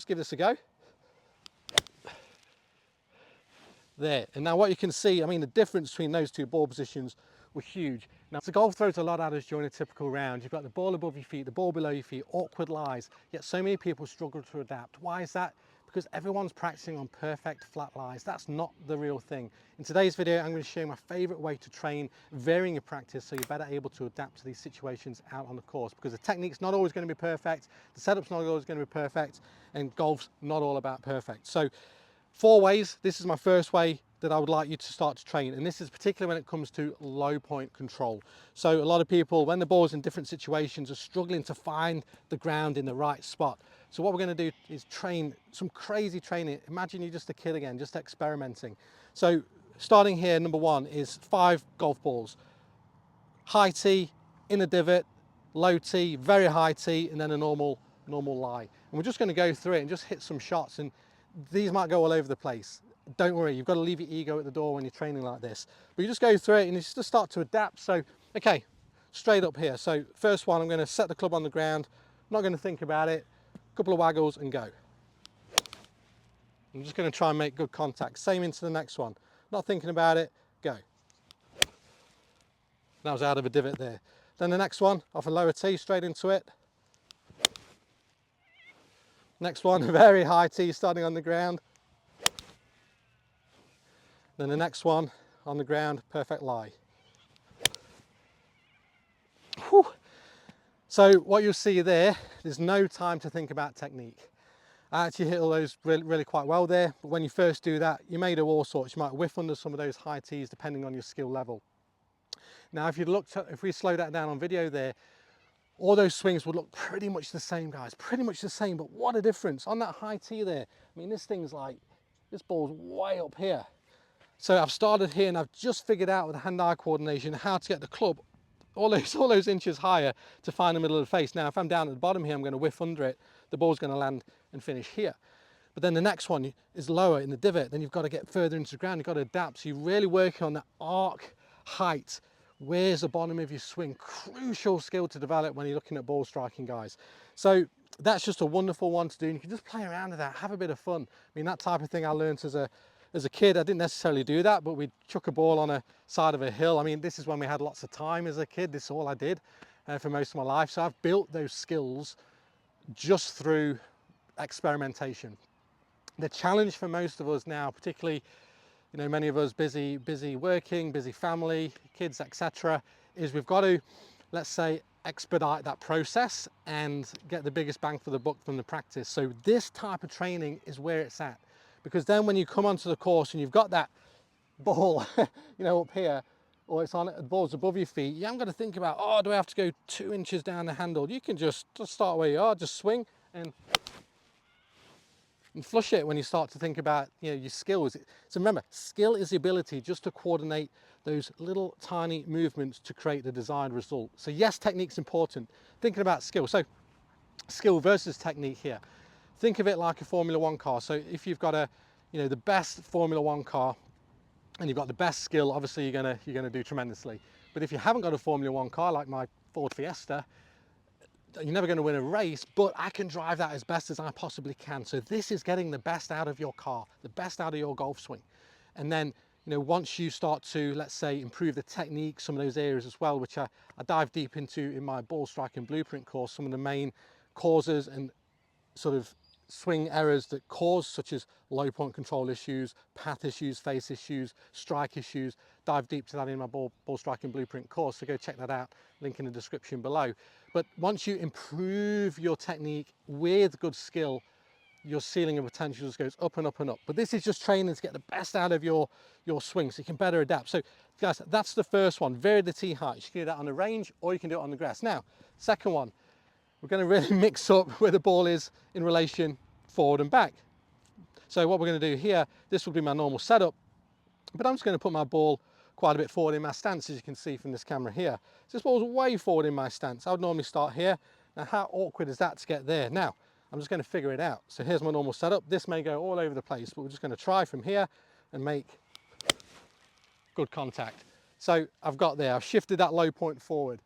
give this a go. There, and now what you can see, I mean, the difference between those two ball positions were huge. Now, the golf throws a lot at us during a typical round. You've got the ball above your feet, the ball below your feet, awkward lies, yet so many people struggle to adapt. Why is that? Because everyone's practicing on perfect flat lies. That's not the real thing. In today's video, I'm going to show you my favorite way to train varying your practice so you're better able to adapt to these situations out on the course, because the technique's not always going to be perfect, the setup's not always going to be perfect, and golf's not all about perfect. So 4 ways. This is my first way that I would like you to start to train, and this is particularly when it comes to low point control. So a lot of people, when the ball's in different situations, are struggling to find the ground in the right spot. So what we're going to do is train some crazy training. Imagine you're just a kid again, just experimenting. So starting here, number 1 is 5 golf balls. High tee, in the divot, low tee, very high tee, and then a normal lie. And we're just going to go through it and just hit some shots, and these might go all over the place. Don't worry, you've got to leave your ego at the door when you're training like this. But you just go through it and you just start to adapt. So, okay, straight up here. So first one, I'm going to set the club on the ground. I'm not going to think about it. A couple of waggles and go. I'm just going to try and make good contact. Same into the next one. Not thinking about it, go. That was out of a divot there. Then the next one, off a lower tee, straight into it. Next one, a very high tee starting on the ground. Then the next one on the ground, perfect lie. Whew. So what you'll see there's no time to think about technique. I actually hit all those really quite well there, but when you first do that, you may do all sorts. You might whiff under some of those high tees depending on your skill level. Now, if we slow that down on video there, all those swings would look pretty much the same, guys, pretty much the same, but what a difference. On that high tee there, I mean, this ball's way up here. So I've started here and I've just figured out with hand-eye coordination how to get the club all those inches higher to find the middle of the face. Now, if I'm down at the bottom here, I'm going to whiff under it, the ball's going to land and finish here. But then the next one is lower in the divot, then you've got to get further into the ground, you've got to adapt. So you're really working on that arc height. Where's the bottom of your swing? Crucial skill to develop when you're looking at ball striking, guys. So that's just a wonderful one to do, and you can just play around with that, have a bit of fun. I mean, that type of thing I learned as a kid. I didn't necessarily do that, but we'd chuck a ball on a side of a hill. I mean, this is when we had lots of time as a kid. This is all I did for most of my life. So I've built those skills just through experimentation. The challenge for most of us now, particularly, you know, many of us busy working, busy family, kids, etc., is we've got to, let's say, expedite that process and get the biggest bang for the buck from the practice. So this type of training is where it's at, because then when you come onto the course and you've got that ball, you know, up here, or it's on, the ball's above your feet, you haven't got to think about, oh, do I have to go 2 inches down the handle? You can just start where you are, just swing and flush it when you start to think about, you know, your skills. So remember, skill is the ability just to coordinate those little tiny movements to create the desired result. So yes, technique's important. Thinking about skill. So skill versus technique here. Think of it like a Formula One car. So if you've got the best Formula One car and you've got the best skill, obviously you're gonna do tremendously. But if you haven't got a Formula One car like my Ford Fiesta, you're never going to win a race, but I can drive that as best as I possibly can. So this is getting the best out of your car, the best out of your golf swing. And then, you know, once you start to, let's say, improve the technique, some of those areas as well, which I dive deep into in my ball striking blueprint course, some of the main causes and sort of swing errors that cause, such as low point control issues, path issues, face issues, strike issues. Dive deep to that in my ball striking blueprint course, so go check that out, link in the description below. But once you improve your technique with good skill, your ceiling of potential just goes up and up and up. But this is just training to get the best out of your swing so you can better adapt. So guys, that's the first one, vary the tee height. You can do that on the range or you can do it on the grass. Now, second one, we're going to really mix up where the ball is in relation forward and back. So what we're going to do here, this will be my normal setup, but I'm just going to put my ball quite a bit forward in my stance, as you can see from this camera here. So this ball's way forward in my stance. I would normally start here. Now, how awkward is that to get there? Now, I'm just going to figure it out. So here's my normal setup. This may go all over the place, but we're just going to try from here and make good contact. So I've got there, I've shifted that low point forward.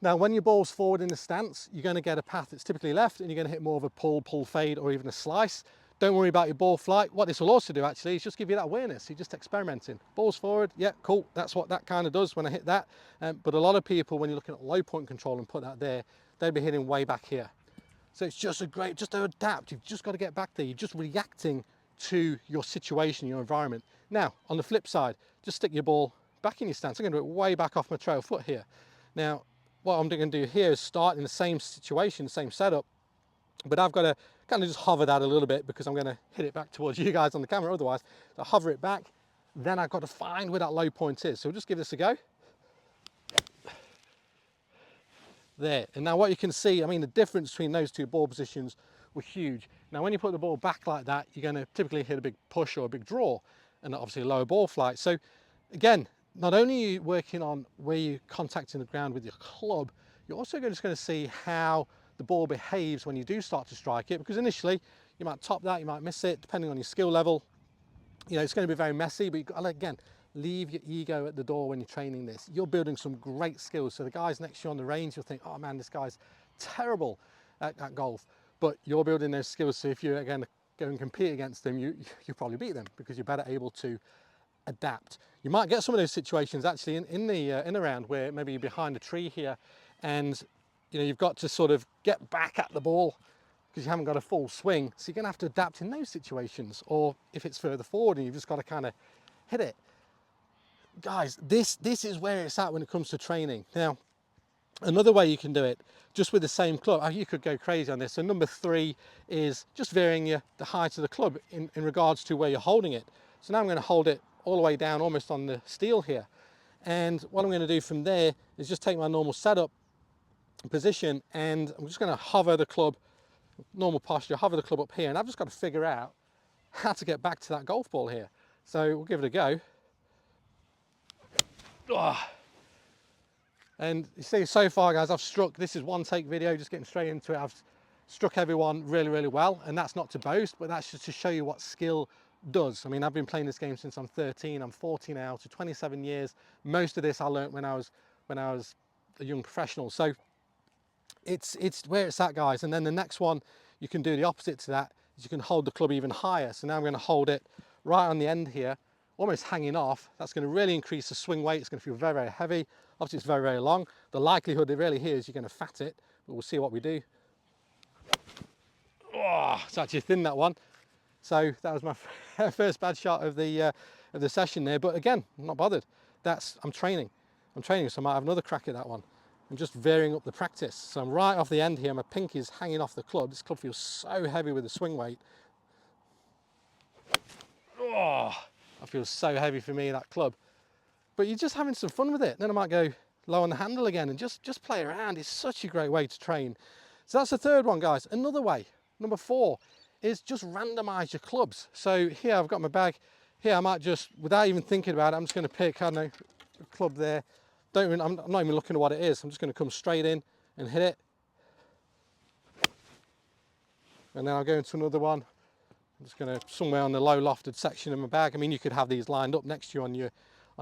Now, when your ball's forward in the stance, you're going to get a path that's typically left, and you're going to hit more of a pull, pull fade, or even a slice. Don't worry about your ball flight. What this will also do actually is just give you that awareness. You're just experimenting. Ball's forward, yeah, cool. That's what that kind of does when I hit that. But a lot of people, when you're looking at low point control and put that there, they'd be hitting way back here. So it's just just to adapt. You've just got to get back there. You're just reacting to your situation, your environment. Now, on the flip side, just stick your ball back in your stance. I'm going to do it way back off my trail foot here. Now, what I'm going to do here is start in the same situation, same setup, but I've got to kind of just hover that a little bit because I'm going to hit it back towards you guys on the camera otherwise. So I hover it back, then I've got to find where that low point is. So we'll just give this a go. There, and now what you can see, I mean, the difference between those two ball positions were huge. Now, when you put the ball back like that, you're going to typically hit a big push or a big draw, and obviously a lower ball flight. So again, not only are you working on where you're contacting the ground with your club, you're also just going to see how the ball behaves when you do start to strike it, because initially you might top that, you might miss it, depending on your skill level. You know, it's going to be very messy, but you've got to, again, leave your ego at the door when you're training this. You're building some great skills. So the guys next to you on the range, you'll think, oh man, this guy's terrible at golf. But you're building those skills. So if you're again go and compete against them, you probably beat them because you're better able to adapt. You might get some of those situations actually in the round where maybe you're behind a tree here, and you know you've got to sort of get back at the ball because you haven't got a full swing. So you're going to have to adapt in those situations. Or if it's further forward and you've just got to kind of hit it. Guys, this is where it's at when it comes to training. Now, another way you can do it, just with the same club, you could go crazy on this. So number 3 is just varying the height of the club in regards to where you're holding it. So now I'm going to hold it all the way down almost on the steel here. And what I'm going to do from there is just take my normal setup position, and I'm just going to hover the club, normal posture, hover the club up here, and I've just got to figure out how to get back to that golf ball here. So we'll give it a go. Oh. And you see so far guys, I've struck, this is one take video, just getting straight into it, I've struck everyone really, really well, and that's not to boast, but that's just to show you what skill does. I mean, I've been playing this game since I'm 13, I'm 40 now, so 27 years. Most of this I learnt when I was a young professional. So it's where it's at, guys. And then the next one, you can do the opposite to that, is you can hold the club even higher. So now I'm going to hold it right on the end here, almost hanging off. That's going to really increase the swing weight. It's going to feel very, very heavy. Obviously it's very, very long. The likelihood it really here is you're going to fat it, but we'll see what we do. Oh, it's actually thin, that one. So that was my first bad shot of the session there. But again, I'm not bothered. I'm training, so I might have another crack at that one. I'm just varying up the practice. So I'm right off the end here. My pinky's hanging off the club. This club feels so heavy with the swing weight. Oh, that feels so heavy for me, that club. But you're just having some fun with it. Then I might go low on the handle again and just play around. It's such a great way to train. So that's the third one, guys. Another way, number 4, is just randomize your clubs. So here I've got my bag. Here I might just, without even thinking about it, I'm just going to pick, I don't know, a club there. I'm not even looking at what it is. I'm just going to come straight in and hit it. And then I'll go into another one. I'm just going to, somewhere on the low lofted section of my bag. I mean, you could have these lined up next to you on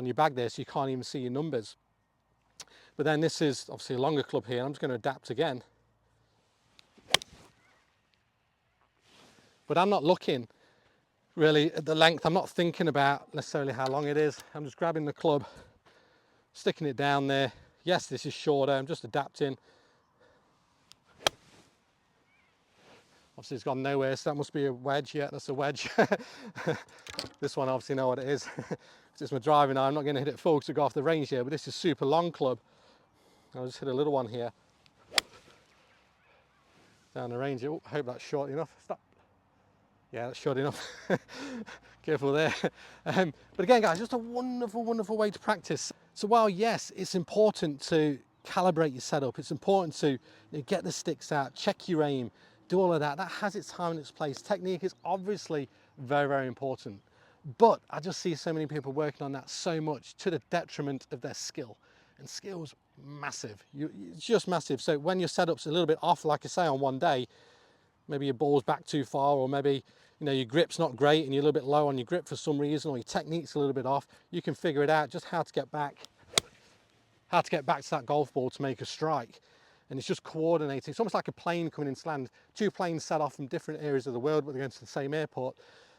your bag there, so you can't even see your numbers. But then this is obviously a longer club here. I'm just going to adapt again. But I'm not looking really at the length. I'm not thinking about necessarily how long it is. I'm just grabbing the club, sticking it down there. Yes, this is shorter. I'm just adapting. Obviously it's gone nowhere, so that must be a wedge. Yeah, that's a wedge. This one, obviously know what it is. It's my driving iron. I'm not going to hit it full because I go off the range here, but this is super long club. I'll just hit a little one here. Down the range. Oh, I hope that's short enough. Stop. Yeah, that's short enough. Careful there. But again, guys, just a wonderful, wonderful way to practice. So while, yes, it's important to calibrate your setup, it's important to get the sticks out, check your aim, do all of that. That has its time and its place. Technique is obviously very, very important. But I just see so many people working on that so much to the detriment of their skill. And skill's massive. It's just massive. So when your setup's a little bit off, like I say, on one day, maybe your ball's back too far, or maybe your grip's not great and you're a little bit low on your grip for some reason, or your technique's a little bit off, you can figure it out just how to get back. how to get back to that golf ball to make a strike. And it's just coordinating. It's almost like a plane coming into land. Two planes set off from different areas of the world, but they're going to the same airport.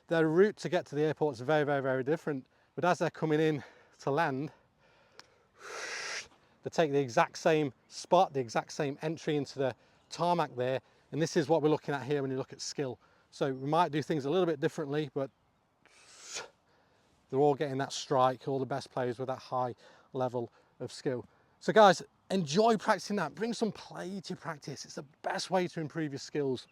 Their route to get to the airport is very, very, very different. But as they're coming in to land, they take the exact same spot, the exact same entry into the tarmac there. And this is what we're looking at here when you look at skill. So we might do things a little bit differently, but they're all getting that strike, all the best players with that high level of skill. So guys, enjoy practicing that. Bring some play to your practice. It's the best way to improve your skills.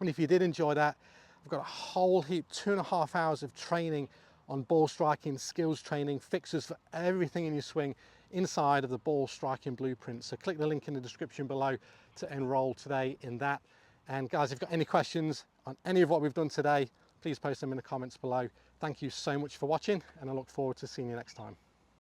And if you did enjoy that, I've got a whole heap, 2.5 hours of training on ball striking, skills training, fixes for everything in your swing inside of the ball striking blueprint. So click the link in the description below to enroll today in that. And guys, if you've got any questions on any of what we've done today, please post them in the comments below. Thank you so much for watching, and I look forward to seeing you next time.